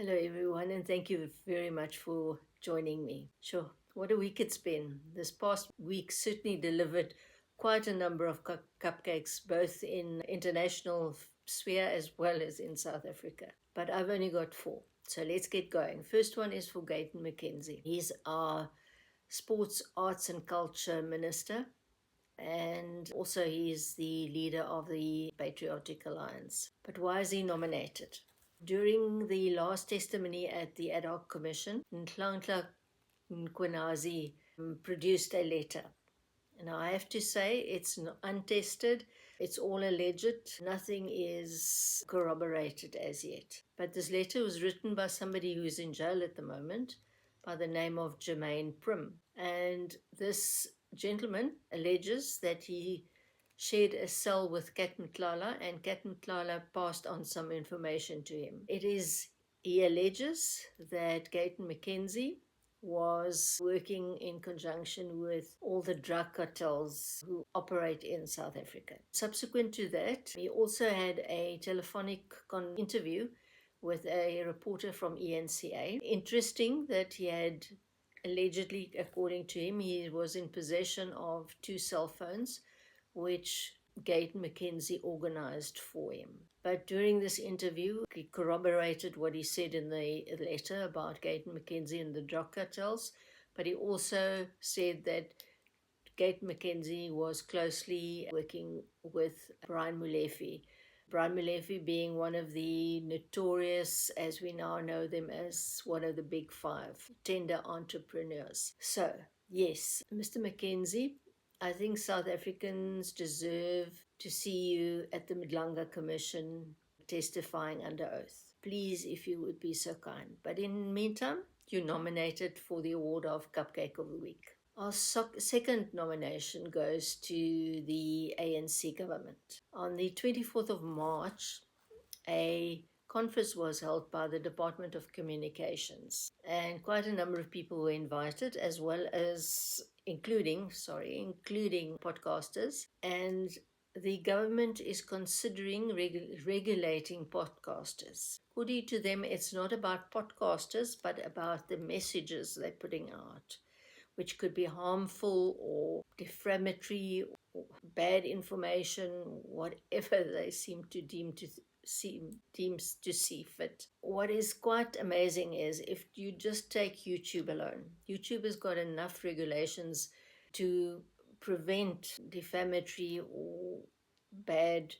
Hello, everyone, and thank you very much for joining me. Sure, what a week it's been. This past week certainly delivered quite a number of cupcakes, both in international sphere as well as in South Africa. But I've only got four, so let's get going. First one is for Gayton McKenzie. He's our Sports, Arts and Culture Minister, and also he's the leader of the Patriotic Alliance. But why is he nominated? During the last testimony at the ad hoc commission, Nhlanhla Nkwenazi produced a letter. And I have to say, it's untested, it's all alleged, nothing is corroborated as yet. But this letter was written by somebody who's in jail at the moment by the name of Jermaine Prim. And this gentleman alleges that he shared a cell with Kat Mtlala, and Kat Mtlala passed on some information to him. He alleges that Gayton McKenzie was working in conjunction with all the drug cartels who operate in South Africa. Subsequent to that, he also had a telephonic interview with a reporter from ENCA. Interesting that he had allegedly, according to him, he was in possession of two cell phones, which Gayton McKenzie organized for him. But during this interview, he corroborated what he said in the letter about Gayton McKenzie and the drug cartels, but he also said that Gayton McKenzie was closely working with Brian Molefe. Brian Molefe being one of the notorious, as we now know them, as one of the big five tender entrepreneurs. So, yes, Mr. McKenzie, I think South Africans deserve to see you at the Mdlanga Commission testifying under oath. Please, if you would be so kind. But in the meantime, you're nominated for the award of Cupcake of the Week. Our second nomination goes to the ANC government. On the 24th of March, a conference was held by the Department of Communications, and quite a number of people were invited, as well as including podcasters. And the government is considering regulating podcasters. According to them, it's not about podcasters, but about the messages they're putting out, which could be harmful or defamatory or bad information, whatever they seem to deems to see fit. What is quite amazing is if you just take YouTube alone, YouTube has got enough regulations to prevent defamatory or bad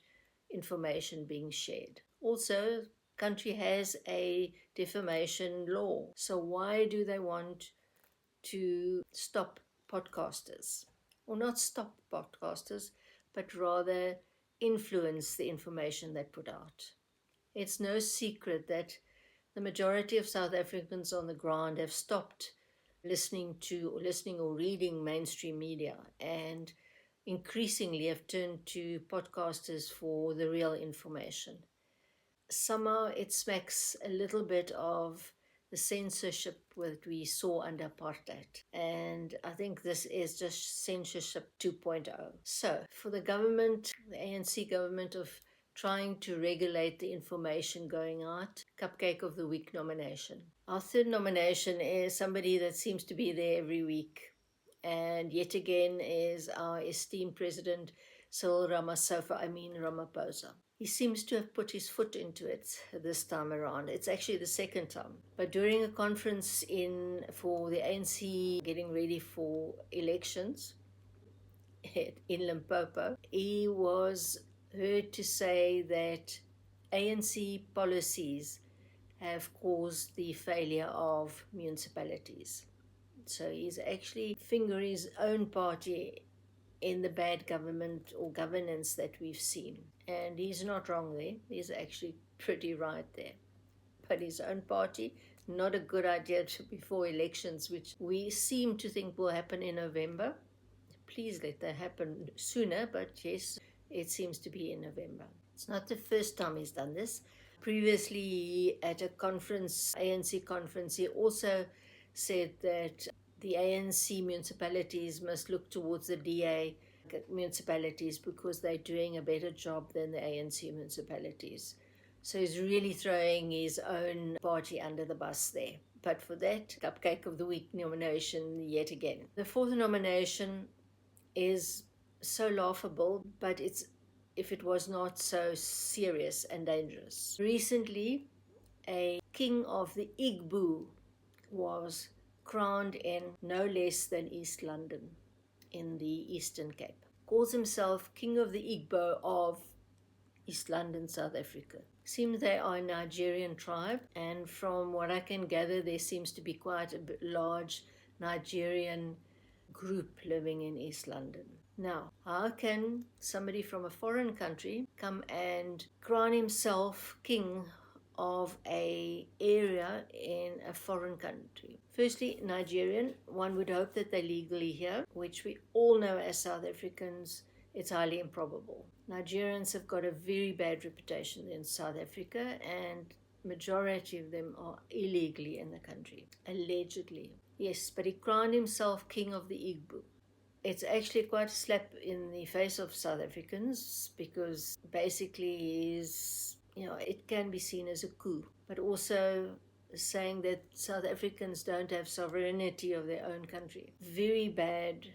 information being shared. Also, country has a defamation law. So why do they want to stop podcasters? Or not stop podcasters, but rather influence the information they put out. It's no secret that the majority of South Africans on the ground have stopped listening or reading mainstream media, and increasingly have turned to podcasters for the real information. Somehow it smacks a little bit of the censorship that we saw under apartheid. And I think this is just censorship 2.0. So for the government, the ANC government, of trying to regulate the information going out, Cupcake of the Week nomination. Our third nomination is somebody that seems to be there every week, and yet again is our esteemed President Cyril Ramaphosa. He seems to have put his foot into it this time around. It's actually the second time. But during a conference for the ANC getting ready for elections in Limpopo, he was heard to say that ANC policies have caused the failure of municipalities. So he's actually fingering his own party in the bad government or governance that we've seen. And he's not wrong there. He's actually pretty right there. But his own party, not a good idea before elections, which we seem to think will happen in November. Please let that happen sooner, but yes, it seems to be in November. It's not the first time he's done this. Previously, at a conference, ANC conference, he also said that the ANC municipalities must look towards the DA municipalities because they're doing a better job than the ANC municipalities. So he's really throwing his own party under the bus there. But for that, Cupcake of the Week nomination yet again. The fourth nomination is so laughable, but it's if it was not so serious and dangerous. Recently, a king of the Igbo was crowned in no less than East London in the Eastern Cape. Calls himself King of the Igbo of East London, South Africa. Seems they are a Nigerian tribe, and from what I can gather, there seems to be quite a large Nigerian group living in East London. Now, how can somebody from a foreign country come and crown himself king of a area in a foreign country? Firstly, Nigerian, one would hope that they're legally here, which we all know as South Africans, it's highly improbable. Nigerians have got a very bad reputation in South Africa, and majority of them are illegally in the country, allegedly. Yes, but he crowned himself king of the Igbo. It's actually quite a slap in the face of South Africans because basically it can be seen as a coup, but also saying that South Africans don't have sovereignty of their own country. Very bad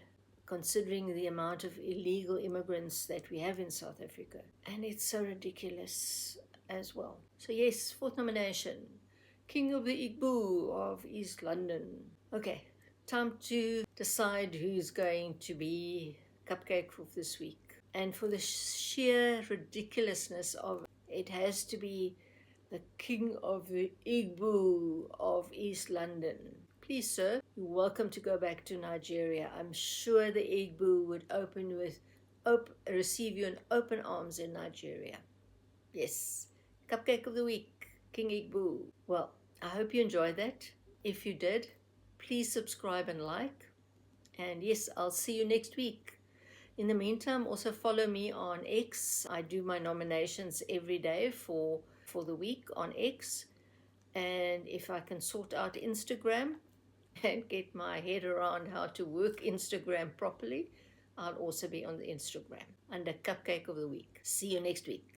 considering the amount of illegal immigrants that we have in South Africa. And it's so ridiculous as well. So yes, fourth nomination, King of the Igbo of East London. Okay, time to decide who's going to be Cupcake for this week. And for the sheer ridiculousness of it, has to be the King of the Igbo of East London. Please, sir, you're welcome to go back to Nigeria. I'm sure the Igbo would receive you in open arms in Nigeria. Yes, Cupcake of the Week, King Igbo. Well, I hope you enjoyed that. If you did, please subscribe and like. And yes, I'll see you next week. In the meantime, also follow me on X. I do my nominations every day for the week on X. And if I can sort out Instagram and get my head around how to work Instagram properly, I'll also be on the Instagram under Cupcake of the Week. See you next week.